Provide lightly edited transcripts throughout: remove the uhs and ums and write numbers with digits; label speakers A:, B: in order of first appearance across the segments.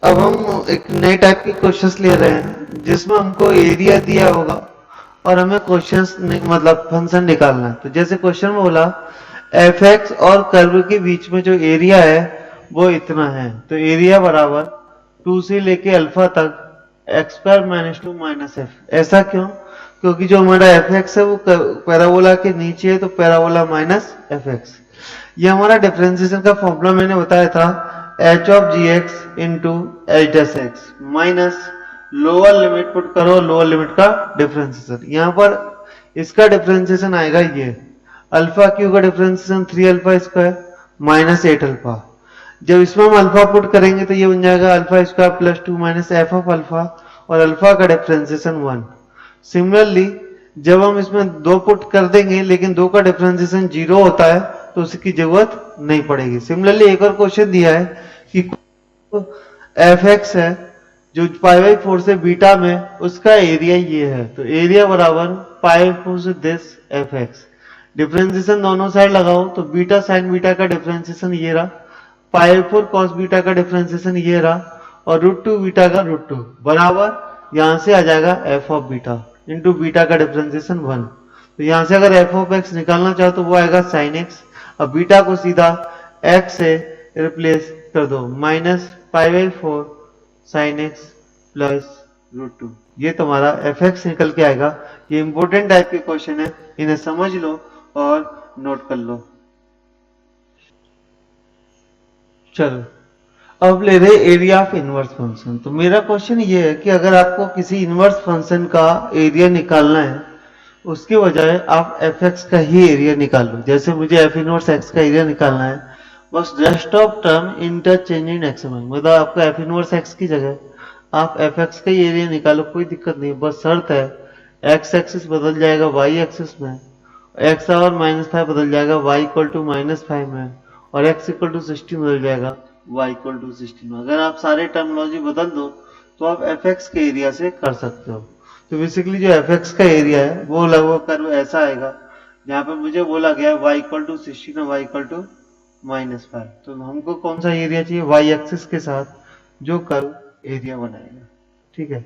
A: अब हम एक नए टाइप के क्वेश्चंस ले रहे हैं जिसमें हमको एरिया दिया होगा और हमें क्वेश्चंस मतलब फंक्शन निकालना है। तो जैसे क्वेश्चन में बोला एफ एक्स और कर्व के बीच में जो एरिया है वो इतना है, तो एरिया बराबर 2 से लेके अल्फा तक x square minus 2 minus F. ऐसा क्यों? क्योंकि जो हमारा एफ एक्स है वो पैराबोला के नीचे है, तो पैराबोला माइनस एफ एक्स। ये हमारा डिफरेंशिएशन का फॉर्मूला मैंने बताया था, H of G X into H dash X minus lower limit put करो, लोअर लिमिट का डिफरेंशिएशन। यहां पर इसका डिफरेंशिएशन आएगा ये अल्फा क्यू का differentiation 3 alpha square minus 8 alpha. जब इसमें हम अल्फा पुट करेंगे तो ये बन जाएगा alpha square plus 2 minus F of alpha, और अल्फा का डिफरेंशिएशन 1। सिमिलरली जब हम इसमें 2 पुट कर देंगे लेकिन 2 का डिफरेंशिएशन 0 होता है तो उसकी जरूरत नहीं पड़ेगी। सिमिलरली एक और क्वेश्चन दिया है कि एफ एक्स है जो पाई बाई 4 से बीटा में, उसका एरिया ये है, तो एरिया बराबर पाई बाई 4 से दिस एफ एक्स। डिफरेंशिएशन दोनों साइड लगाओ तो बीटा साइन बीटा का डिफरेंशिएशन ये रहा, पाई बाई 4 कॉस बीटा का डिफरेंशिएशन ये रहा, और रूट 2 बीटा का रूट 2 बराबर यहां से आ जाएगा F of beta into beta का डिफरेंशिएशन 1। तो यहां से अगर एफ ऑफ एक्स निकालना चाहो तो वो आएगा साइन एक्स। अब बीटा को सीधा एक्स से रिप्लेस कर दो, minus pi by 4 sine X plus root 2। ये तुम्हारा एफ एक्स निकल के आएगा। ये इंपॉर्टेंट टाइप के क्वेश्चन है, इन्हें समझ लो और नोट कर लो। चलो अब ले रहे एरिया ऑफ इनवर्स फंक्शन। तो मेरा क्वेश्चन ये है कि अगर आपको किसी इनवर्स फंक्शन का एरिया निकालना है उसके बजाय आप एफ एक्स का ही एरिया निकाल लो। जैसे मुझे एफ इनवर्स एक्स का एरिया निकालना है, बस rest of term interchange in x में, मतलब आपका एफ इनवर्स एक्स की जगह आप एफ एक्स का ही एरिया निकालो, कोई दिक्कत नहीं। बस शर्त है एक्स एक्सिस बदल जाएगा वाई एक्सिस में, एक्स और -5 बदल जाएगा वाई इक्वल टू -5 में, और एक्स इक्वल टू 16 बदल जाएगा वाई इक्वल टू 16 में। अगर आप सारे टर्मिनोलॉजी बदल दो तो आप एफ एक्स के एरिया से कर सकते हो। तो बेसिकली जो एफ एक्स का एरिया है वो लगभग कर्व ऐसा आएगा जहां पे मुझे बोला गया वाई इक्वल टू 16 और वाई इक्वल टू -5। तो हमको कौन सा एरिया चाहिए? वाई एक्सिस के साथ जो कर्व एरिया बनाएगा। ठीक है,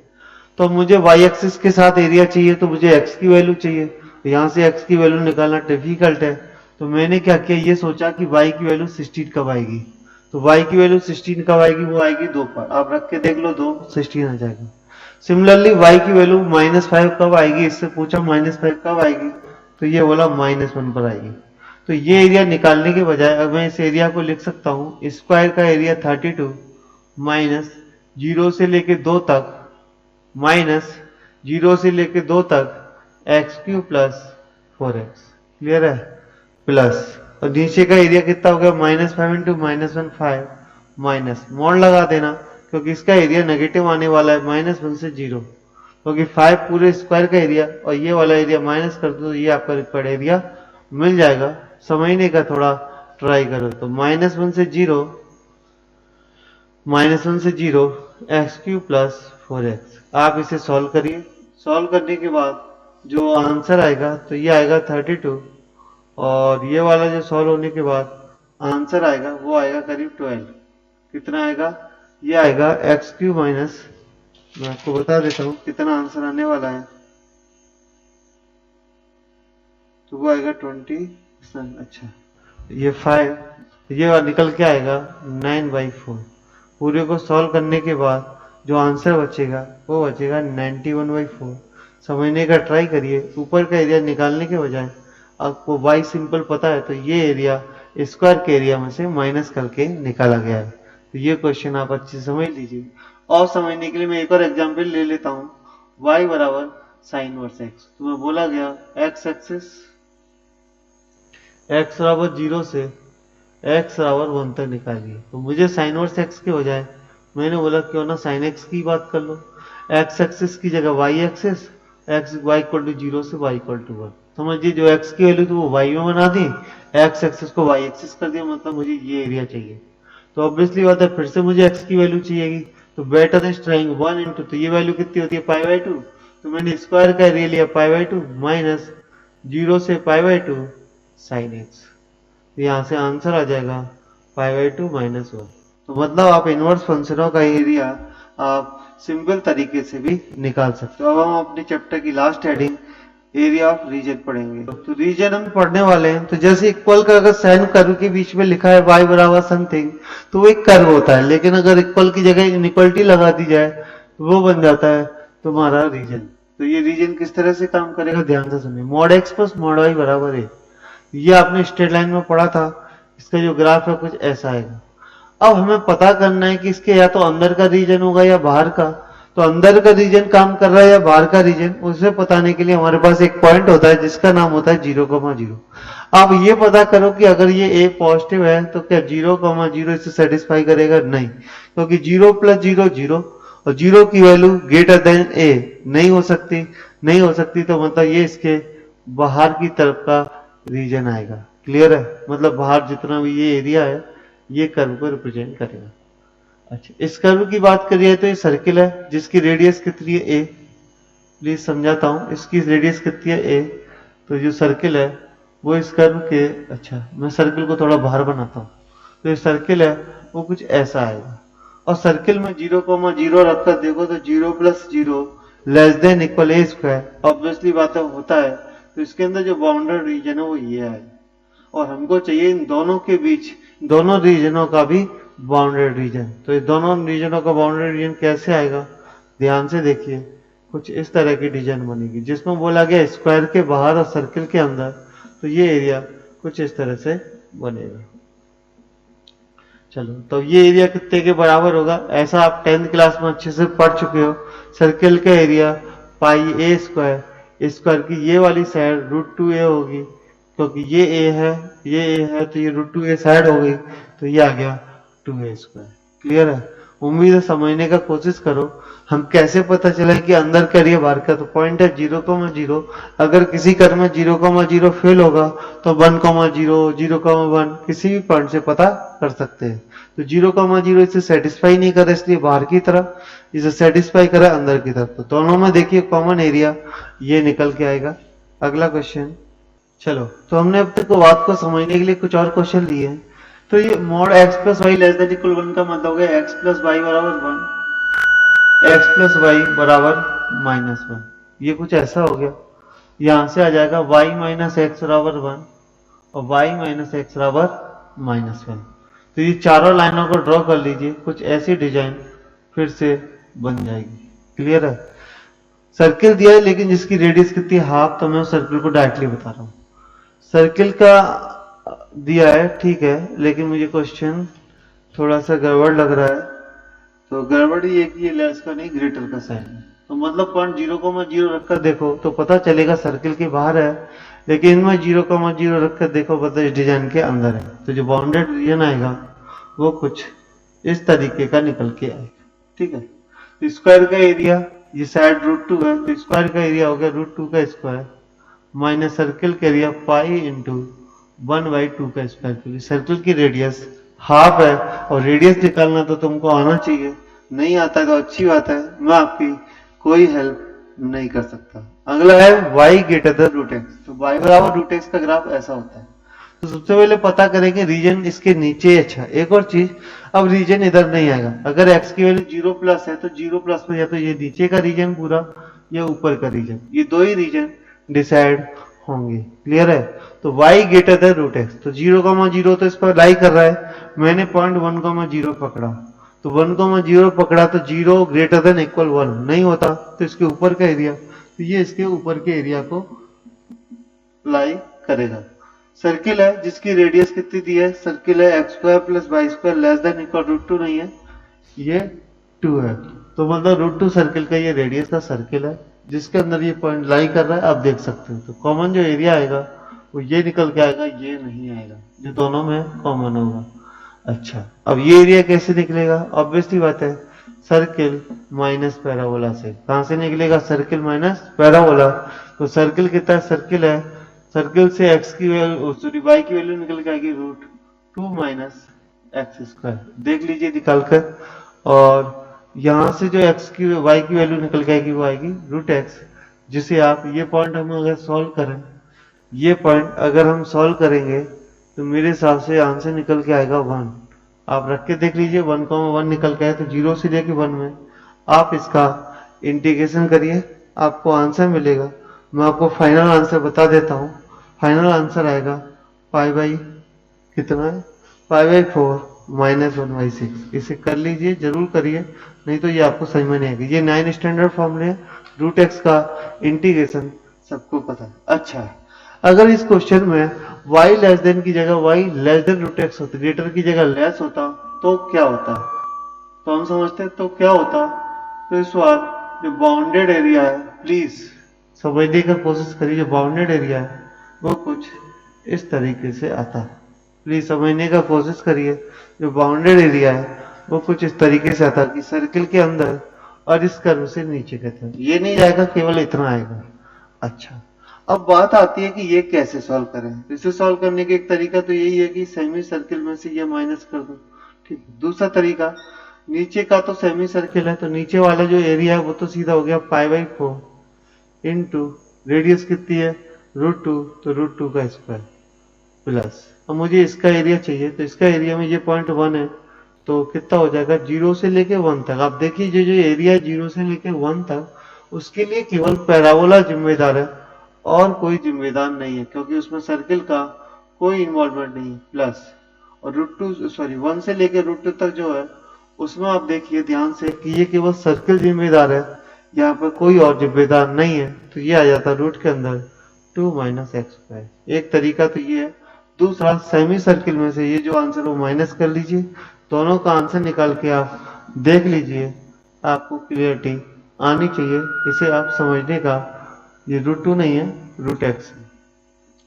A: तो मुझे वाई एक्सिस के साथ एरिया चाहिए तो मुझे एक्स की वैल्यू चाहिए, तो यहां से एक्स की वैल्यू निकालना डिफिकल्ट है। तो मैंने क्या किया, ये सोचा कि वाई की वैल्यू 16 कब आएगी। तो वाई की वैल्यू 16 कब आएगी? वो आएगी 2 पर। आप रख के देख लो, 2 16 आ जाएगा। सिमिलरली वाई की वैल्यू -5 कब आएगी? इससे पूछा -5 कब आएगी, तो ये बोला -1 पर आएगी। तो ये एरिया निकालने के बजाय अब मैं इस एरिया को लिख सकता हूं, स्क्वायर का एरिया 32 माइनस 0 से लेके 2 तक माइनस 0 से लेके 2 तक x Q plus 4x। Clear है? प्लस, और नीचे का एरिया कितना हो गया? -5 इंटू -1 5 माइनस मोड लगा देना क्योंकि इसका एरिया नेगेटिव आने वाला है -1 से 0, क्योंकि 5 पूरे स्क्वायर का एरिया और ये वाला एरिया माइनस कर दो तो ये आपका रिक्वायर्ड एरिया मिल जाएगा। समझने का थोड़ा ट्राई करो। तो -1 से 0 एक्स क्यू प्लस 4x। आप इसे सॉल्व करिए। सॉल्व करने के बाद जो आंसर आएगा तो ये आएगा 32, और ये वाला जो सॉल्व होने के बाद आंसर आएगा वो आएगा करीब 12। कितना आएगा? ये आएगा एक्स क्यू माइनस, मैं आपको बता देता हूं कितना आंसर आने वाला है, तो वो आएगा 20। अच्छा, ये 5, ये निकल के आएगा 9/4। पूरे को सॉल्व करने के बाद जो आंसर बचेगा वो बचेगा 91/4। समझने का ट्राई करिए। ऊपर का एरिया निकालने के बजाय आपको y सिंपल पता है तो ये एरिया स्क्वायर के एरिया में से माइनस करके निकाला गया है। तो ये क्वेश्चन आप अच्छे से समझ लीजिए। और समझने के लिए मैं एक और एग्जांपल ले लेता हूँ। y बराबर साइन वर्स x। तो मैं बोला गया x एक्सिस x बराबर 0 से x बराबर 1 तक निकालिए। तो मुझे साइन वर्स x के बजाय मैंने बोला क्यों ना साइन x की बात कर लो। x एक्सिस की जगह y axis, x y equal to 0 से y इक्वल टू 1। समझिए जो x की वैल्यू थी वो y में बना दी, x एक्सिस को y एक्सिस कर दिया, मतलब मुझे ये एरिया चाहिए। तो ऑब्वियसली बात है फिर से मुझे x की वैल्यू चाहिएगी। तो बेटर देन ट्राइंग 1 इंटू, तो ये वैल्यू कितनी होती है? π/2। तो मैंने स्क्वायर का एरिया लिया π/2 माइनस 0 से π/2 साइन x। तो यहां से आंसर आ जाएगा π/2 -1। तो मतलब आप इनवर्स फंक्शनों का एरिया आप सिंपल तरीके से भी निकाल सकते हो। अब हम अपने चैप्टर की last heading area of region पढ़ेंगे। तो रीजन हम पढ़ने वाले हैं। तो जैसे इक्वल का अगर साइन कर्व के बीच में लिखा है y बराबर समथिंग, तो वो एक कर्व होता है। लेकिन अगर इक्वल की जगह इनइक्वलिटी लगा दी जाए तो वो बन जाता है तुम्हारा रीजन। तो ये रीजन किस तरह से काम करेगा, ध्यान से सुनिए। Mod X plus mod Y बराबर है, ये आपने स्ट्रेट लाइन में पढ़ा था। इसका जो ग्राफ है कुछ ऐसा आएगा। अब हमें पता करना है कि इसके या तो अंदर का रीजन होगा या बाहर का। तो अंदर का रीजन काम कर रहा है या बाहर का रीजन, उसे बताने के लिए हमारे पास एक पॉइंट होता है जिसका नाम होता है 0,0। आप ये पता करो कि अगर ये ए पॉजिटिव है तो क्या 0,0 इसे सेटिस्फाई करेगा, नहीं, क्योंकि 0 + 0 0 और 0 की वैल्यू ग्रेटर देन ए नहीं हो सकती। नहीं हो सकती तो मतलब ये इसके बाहर की तरफ का रीजन आएगा। क्लियर है, मतलब बाहर जितना भी ये एरिया है ये कर्व को रिप्रेजेंट करेगा। अच्छा, इस कर्व की बात करिए तो ये सर्किल है जिसकी रेडियस कितनी है ए। प्लीज समझाता हूं, इसकी रेडियस कितनी है ए। तो जो सर्किल है वो इस कर्व के, अच्छा मैं सर्किल को थोड़ा बाहर बनाता हूं। तो ये सर्किल है वो कुछ ऐसा आएगा। और सर्किल में 0,0 रखकर देखो तो 0 + 0 <= a²। ऑब्वियसली बात होता है। तो इसके अंदर जो बाउंड्री रीजन है वो ये है। और हमको चाहिए इन दोनों के बीच, दोनों रीजनों का भी बाउंड्री रीजन। तो ये दोनों रीजनों का बाउंड्री रीजन कैसे आएगा, ध्यान से देखिए। कुछ इस तरह की डिजाइन बनेगी जिसमें बोला गया स्क्वायर के बाहर और सर्किल के अंदर। तो ये एरिया कुछ इस तरह से बनेगा। चलो, तो ये एरिया कितने के बराबर होगा, ऐसा आप 10th क्लास में अच्छे से पढ़ चुके हो। सर्किल का एरिया πa²। स्क्वायर की ये वाली साइड √2a होगी, क्योंकि ये a है, ये a है, तो ये √2a साइड हो गई। तो ये आ गया 2a²। क्लियर है, उम्मीद है समझने का कोशिश करो। हम कैसे पता चला कि अंदर का एरिया बाहर का, तो पॉइंट है 0,0। अगर किसी कर्व में 0,0 फेल होगा तो 1,0 0,1 किसी भी पॉइंट से पता कर सकते हैं। तो 0,0 इसे सेटिस्फाई नहीं कर रहा इसलिए बाहर की तरफ, इसे सेटिस्फाई करा अंदर की तरफ। तो दोनों में देखिए कॉमन एरिया ये निकल के आएगा। अगला क्वेश्चन। चलो, तो हमने अब तक बात को समझने के लिए कुछ और क्वेश्चन लिए हैं। तो ये mod x + y <= 1 का मतलब हो गया x + y = 1, x + y = -1। ये कुछ ऐसा हो गया। यहां से आ जाएगा y - x = 1 और y - x = -1। तो ये चारों लाइनों को ड्रॉ कर लीजिए, कुछ ऐसी डिजाइन फिर से बन जाएगी। क्लियर है, सर्किल दिया है लेकिन जिसकी रेडियस कितनी हाफ, तो मैं उस सर्किल को डायरेक्टली बता रहा हूं। सर्किल का दिया है ठीक है, लेकिन मुझे क्वेश्चन थोड़ा सा गड़बड़ लग रहा है। तो गड़बड़ ये कि ये लेस का नहीं ग्रेटर का साइन है। तो मतलब पॉइंट 0,0 रखकर देखो तो पता चलेगा सर्किल के बाहर है, लेकिन इनमें 0,0 रखकर देखो पता इस डिजाइन के अंदर है। तो जो बाउंडेड रीजन आएगा वो कुछ इस तरीके का निकल के आएगा। ठीक है, तो स्क्वायर का एरिया, ये साइड √2 है तो स्क्वायर का एरिया हो गया √2 का स्क्वायर माइनस सर्किल का एरिया पाई × 1/2 का स्क्वायर, क्योंकि सर्किल की रेडियस हाफ है और रेडियस निकालना तो तुमको आना चाहिए। नहीं आता है तो अच्छी बात है, मैं आपकी कोई हेल्प नहीं कर सकता। अगला है y > √x। तो y = √x का ग्राफ ऐसा होता है। तो सबसे पहले पता करेंगे रीजन इसके नीचे। अच्छा, एक और चीज, अब रीजन इधर नहीं आएगा। अगर x की वैल्यू 0+ है तो 0+ में या तो ये नीचे का रीजन पूरा या ऊपर का रीजन, ये दो ही रीजन डिसाइड होंगे। क्लियर है, तो y > √x। तो 0,0 तो इस पर लाई कर रहा है, मैंने पॉइंट 1,0 पकड़ा। तो 1,0 पकड़ा तो 0 > 1 नहीं होता, तो इसके ऊपर का एरिया, तो ये इसके ऊपर के एरिया को लाई करेगा। सर्किल है जिसकी रेडियस कितनी दी है, सर्किल है x² + y² <= √2 नहीं है, ये 2 है। तो मतलब √2 सर्किल का ये रेडियस का सर्किल है जिसके अंदर ये पॉइंट लाई कर रहा है, आप देख सकते हो। तो कॉमन जो एरिया आएगा वो ये निकल के आएगा, ये नहीं आएगा, जो दोनों में कॉमन होगा। अच्छा, अब ये एरिया कैसे निकलेगा, ऑब्वियसली बात है सर्किल माइनस पैराबोला से। कहां से निकलेगा, सर्किल माइनस पैराबोला। तो सर्किल कितना सर्किल है, सर्किल से x की वैल्यू सॉरी y की वैल्यू निकल के आएगी √2 - x²। देख लीजिए निकालकर। और यहां से जो x की y की वैल्यू निकल के आएगी वो आएगी √x, जिसे आप ये पॉइंट हम अगर सॉल्व करें, ये पॉइंट अगर हम सॉल्व करेंगे तो मेरे हिसाब से आंसर निकल के आएगा 1। आप रख के देख लीजिए, 1,1 निकल के आए तो 0 से लेके 1 में आप इसका इंटीग्रेशन करिए, आपको आंसर मिलेगा। मैं आपको फाइनल आंसर बता देता हूँ। फाइनल आंसर आएगा पाई बाई कितना है, पाई बाई 4 माइनस 1/6। इसे कर लीजिए, जरूर करिए, नहीं तो ये आपको समझ में नहीं आएगी। ये 9 स्टैंडर्ड फॉर्मूले है, रूट एक्स का इंटीग्रेशन सबको पता है। अच्छा, अगर इस क्वेश्चन में y लेस देन की जगह y less than root X होता, ग्रेटर की जगह लेस होता, तो क्या होता? तो हम समझते हैं तो क्या होता। तो इस बार जो बाउंडेड एरिया है, प्लीज समझने की कोशिश करिए, जो बाउंडेड एरिया है वो कुछ इस तरीके से आता है। प्लीज समझने का कोशिश करिए, जो बाउंडेड एरिया है वो कुछ इस तरीके से आता है कि सर्किल के अंदर और इस कर्व से नीचे की तरफ ये नहीं जाएगा, केवल इतना आएगा। अच्छा, अब बात आती है कि ये कैसे सॉल्व करें। इसे सॉल्व करने का एक तरीका तो यही है कि सेमी सर्किल में से ये माइनस कर दो। ठीक है, दूसरा तरीका, नीचे का तो सेमी सर्किल है तो नीचे वाला जो एरिया है वो तो सीधा हो गया पाई बाई 4 इंटू रेडियस कितनी है √2, तो √2 का स्क्वायर प्लस, अब मुझे इसका एरिया चाहिए तो इसका एरिया में ये 0.1 है तो कितना हो जाएगा 0 से लेके 1 तक। आप देखिए जो एरिया है 0 से लेके 1 तक उसके लिए केवल पैराबोला जिम्मेदार है और कोई जिम्मेदार नहीं है, क्योंकि उसमें सर्किल का कोई इन्वॉल्वमेंट नहीं है। प्लस और √1 से लेके √2 तक जो है उसमें आप देखिए ध्यान से कि ये केवल सर्किल जिम्मेदार है, यहाँ पर कोई और जिम्मेदार नहीं है, तो ये आ जाता है रूट के अंदर 2 - x²। एक तरीका तो ये है। दूसरा, सेमी सर्किल में से ये जो आंसर वो माइनस कर लीजिए, दोनों का आंसर निकाल के आप देख लीजिए, आपको क्लियरिटी आनी चाहिए। इसे आप समझने का, ये √2 नहीं है, √x है।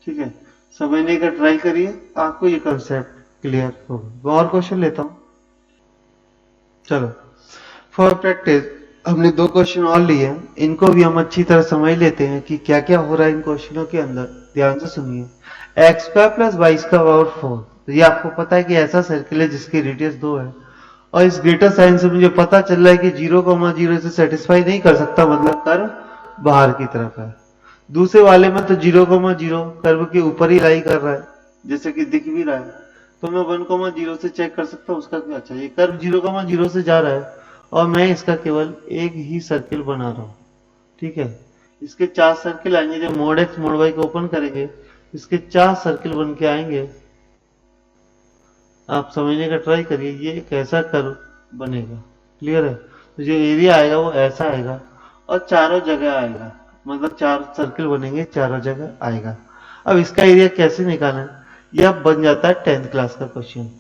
A: ठीक है, समझने का ट्राई करिए, आपको ये कंसेप्ट क्लियर होगा। मैं और क्वेश्चन लेता हूँ। चलो, फॉर प्रैक्टिस हमने 2 क्वेश्चन और लिए हैं, इनको भी हम अच्छी तरह समझ लेते हैं कि क्या क्या हो रहा है इन क्वेश्चनों के अंदर। ध्यान से सुनिए। x² + y²/4, तो ये आपको पता है कि ऐसा सर्किल है जिसकी रेडियस 2 है, और इस ग्रेटर साइन से मुझे पता चल रहा है कि 0,0 से सेटिस्फाई नहीं कर सकता, मतलब कर्व बाहर की तरफ है। दूसरे वाले में तो 0,0 कर्व के ऊपर ही लाई कर रहा है, जैसे कि दिख भी रहा है, तो मैं 1,0 से चेक कर सकता हूँ उसका क्या। अच्छा, ये कर्व 0,0 से जा रहा है और मैं इसका केवल एक ही सर्किल बना रहा हूँ। ठीक है, इसके 4 सर्किल आएंगे, जब मोड x मोड y को ओपन करेंगे इसके 4 सर्किल बन के आएंगे। आप समझने का ट्राई करिए, ये एक ऐसा कर्व बनेगा। क्लियर है, तो जो एरिया आएगा वो ऐसा आएगा और चारों जगह आएगा, मतलब 4 सर्किल बनेंगे, चारों जगह आएगा। अब इसका एरिया कैसे निकालना है, ये अब बन जाता है 10th क्लास का क्वेश्चन।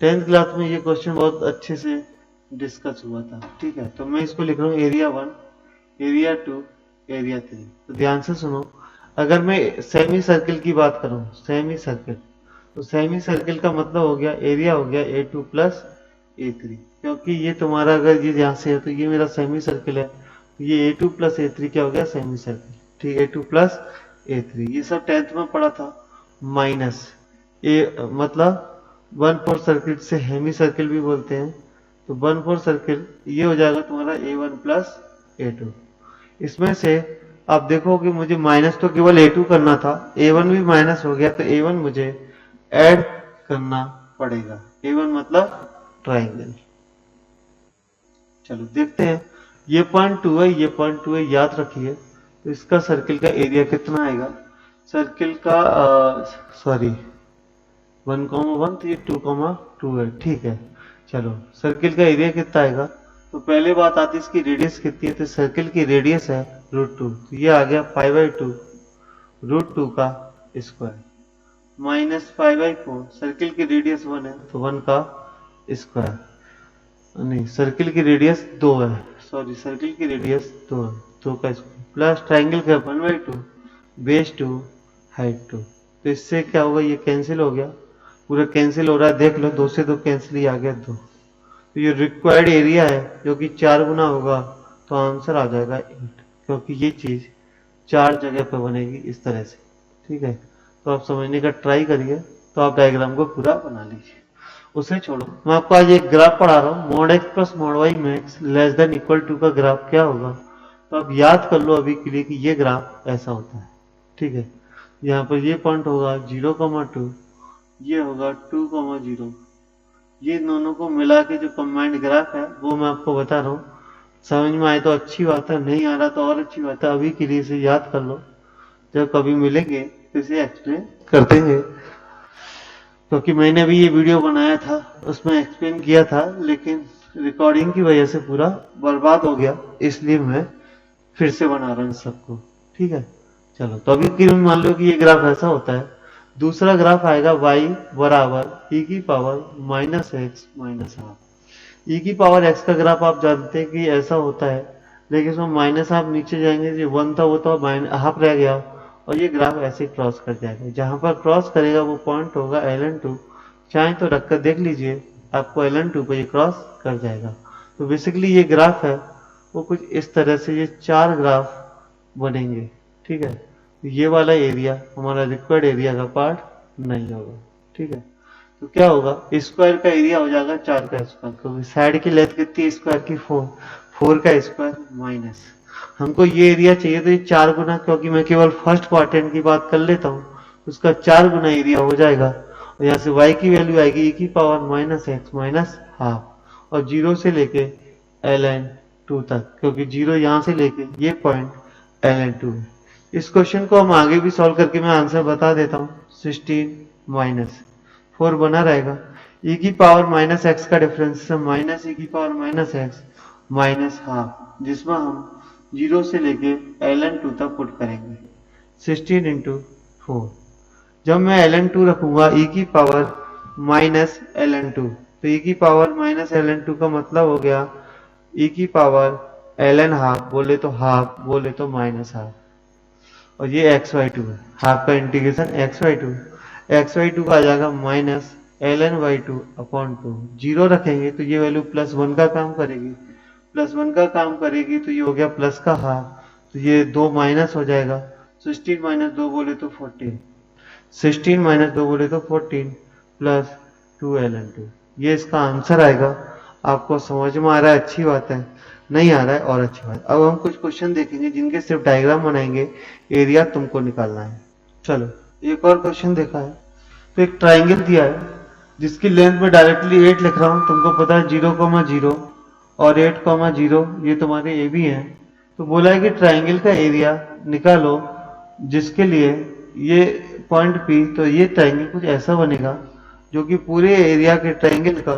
A: 10th क्लास में ये क्वेश्चन बहुत अच्छे से डिस्कस हुआ था। ठीक है, तो मैं इसको लिख रहा हूँ एरिया 1, एरिया 2, एरिया 3। तो ध्यान से सुनो, अगर मैं सेमी सर्किल की बात करूं, सेमी सर्किल, तो सेमी सर्किल का मतलब हो गया एरिया हो गया A2 + A3, क्योंकि ये तुम्हारा अगर ये यहाँ से है तो ये मेरा सेमी सर्किल है, तो ये A2 + A3 क्या हो गया, सेमी सर्किल। ठीक, A2 + A3 ये सब 10th में पढ़ा था। माइनस ए मतलब 1/4 सर्किल से हेमी सर्किल भी बोलते हैं, तो 1/4 सर्किल ये हो जाएगा तुम्हारा A1 + A2। इसमें से आप देखोगे मुझे माइनस तो केवल A2 करना था, A1 भी माइनस हो गया, तो A1 मुझे ऐड करना पड़ेगा। A1 मतलब ट्राइंगल। चलो देखते हैं, ये 0.2 है, ये 0.2 है, याद रखिए। तो इसका सर्किल का एरिया कितना आएगा, सर्किल का सॉरी 1,1 तो ये 2,2 है। ठीक है, चलो सर्किल का एरिया कितना आएगा, तो पहले बात आती है इसकी रेडियस कितनी है, तो सर्किल की रेडियस है √2, तो ये आ गया π/2 √2 का स्क्वायर माइनस π/4, सर्किल की रेडियस 1 है तो 1 का स्क्वायर, नहीं सर्किल की रेडियस 2 है, सॉरी सर्किल की रेडियस 2 है, 2 का स्क्वायर प्लस ट्राइंगल का 1/2 बेस 2 हाइट 2। तो इससे क्या होगा, ये कैंसिल हो गया, पूरा कैंसिल हो रहा है, देख लो 2 से 2 कैंसिल ही आ गया 2। तो ये रिक्वायर्ड एरिया है जो कि 4 गुना होगा, तो आंसर आ जाएगा 8, क्योंकि ये चीज 4 जगह पर बनेगी इस तरह से। ठीक है, तो आप समझने का ट्राई करिए, तो आप डायग्राम को पूरा बना लीजिए। उसे छोड़ो, मैं आपको आज एक ग्राफ पढ़ा रहा हूँ, मोड x + मोड y में x <= का ग्राफ क्या होगा। तो आप याद कर लो अभी के लिए कि ये ग्राफ ऐसा होता है। ठीक है, यहाँ पर ये पॉइंट होगा 0,2, ये होगा 2,0, ये दोनों को मिला के जो कंबाइंड ग्राफ है वो मैं आपको बता रहा हूँ। समझ में आए तो अच्छी बात है, नहीं आ रहा तो और अच्छी बात है। अभी के लिए इसे याद कर लो, जब कभी मिलेंगे तो इसे एक्सप्लेन कर देंगे। क्योंकि मैंने भी ये वीडियो बनाया था, उसमें एक्सप्लेन किया था, लेकिन रिकॉर्डिंग की वजह से पूरा बर्बाद हो गया, इसलिए मैं फिर से बना रहा हूँ सबको। ठीक है, चलो तो अभी की मान लो कि ये ग्राफ ऐसा होता है। दूसरा ग्राफ आएगा y बराबर e की power minus x minus half. e की पावर x का ग्राफ आप जानते हैं कि ऐसा होता है, लेकिन इसमें माइनस हाफ नीचे जाएंगे, जो वन था वो तो हाफ रह गया, और ये ग्राफ ऐसे क्रॉस कर जाएगा। जहां पर क्रॉस करेगा वो पॉइंट होगा ln2। चाहे तो रखकर देख लीजिए, आपको ln2 पे ये क्रॉस कर जाएगा। तो बेसिकली ये ग्राफ है वो कुछ इस तरह से, ये चार ग्राफ बनेंगे। ठीक है, ये वाला एरिया हमारा रिक्वायर्ड एरिया का पार्ट नहीं होगा। ठीक है, तो क्या होगा, स्क्वायर का एरिया हो जाएगा 4 का स्क्वायर, क्योंकि साइड की लेंथ कितनी है स्क्वायर की 4, 4 का स्क्वायर माइनस, हमको ये एरिया चाहिए तो ये 4 गुना, क्योंकि मैं केवल फर्स्ट क्वाड्रेंट की बात कर लेता हूँ, उसका 4 गुना एरिया हो जाएगा। और यहाँ से y की वैल्यू आएगी e की power minus x minus half, और 0 से लेके ln2 तक, क्योंकि 0 यहाँ से लेके ये पॉइंट ln2 है। इस क्वेश्चन को हम आगे भी सॉल्व करके मैं आंसर बता देता हूँ। 16 माइनस 4 बना रहेगा, e की पावर माइनस एक्स का डिफरेंस है माइनस e की power minus x minus half, जिसमें हम 0 से लेके ln2 तक पुट करेंगे। 16 इंटू 4, जब मैं ln2 रखूंगा e की पावर माइनस ln2, तो e की पावर माइनस ln2 का मतलब हो गया e की पावर ln हाफ, बोले तो हाफ, बोले तो माइनस हाफ, और ये xy2 है, हाफ का इंटीग्रेशन xy2, xy2 का आ जाएगा माइनस ln y2 अपॉन 2। 0 रखेंगे तो ये वैल्यू प्लस 1 का काम करेगी, प्लस 1 का काम करेगी तो ये हो गया प्लस का हाफ, तो ये 2 माइनस हो जाएगा। 16 माइनस 2 बोले तो 14, 16 माइनस 2 बोले तो 14 प्लस 2 ln2, ये इसका आंसर आएगा। आपको समझ में आ रहा है, अच्छी बात है, नहीं आ रहा है और अच्छी बात। अब हम कुछ क्वेश्चन देखेंगे जिनके सिर्फ डायग्राम बनाएंगे, एरिया तुमको निकालना है। चलो एक और क्वेश्चन देखा है, तो एक ट्राइंगल दिया है जिसकी लेंथ में डायरेक्टली 8 लिख रहा हूँ, तुमको पता है 0,0 और 8,0 ये तुम्हारे ए बी हैं। तो बोला है कि ट्राइंगल का एरिया निकालो जिसके लिए ये पॉइंट पी, तो ये ट्राइंगल कुछ ऐसा बनेगा जो कि पूरे एरिया के ट्राइंगल का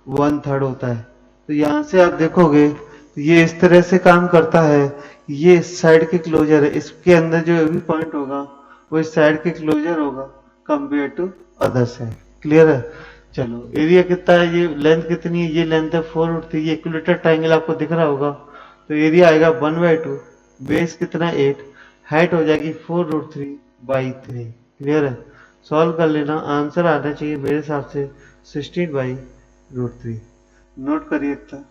A: 1/3 होता है। तो यहाँ से आप देखोगे तो ये इस तरह से काम करता है, ये साइड के क्लोजर है, इसके अंदर जो भी पॉइंट होगा वो इस साइड के क्लोजर होगा compare to other side. Clear है? चलो एरिया कितना है, ये लेंथ कितनी है, ये लेंथ है 4√3, ये इक्विलेटर ट्राइंगल आपको दिख रहा होगा, तो एरिया आएगा 1/2, बेस कितना 8, हाइट हो जाएगी 4√3/3। क्लियर है? सॉल्व कर लेना, आंसर आना चाहिए मेरे हिसाब से 16/√3। नोट करिए इतना।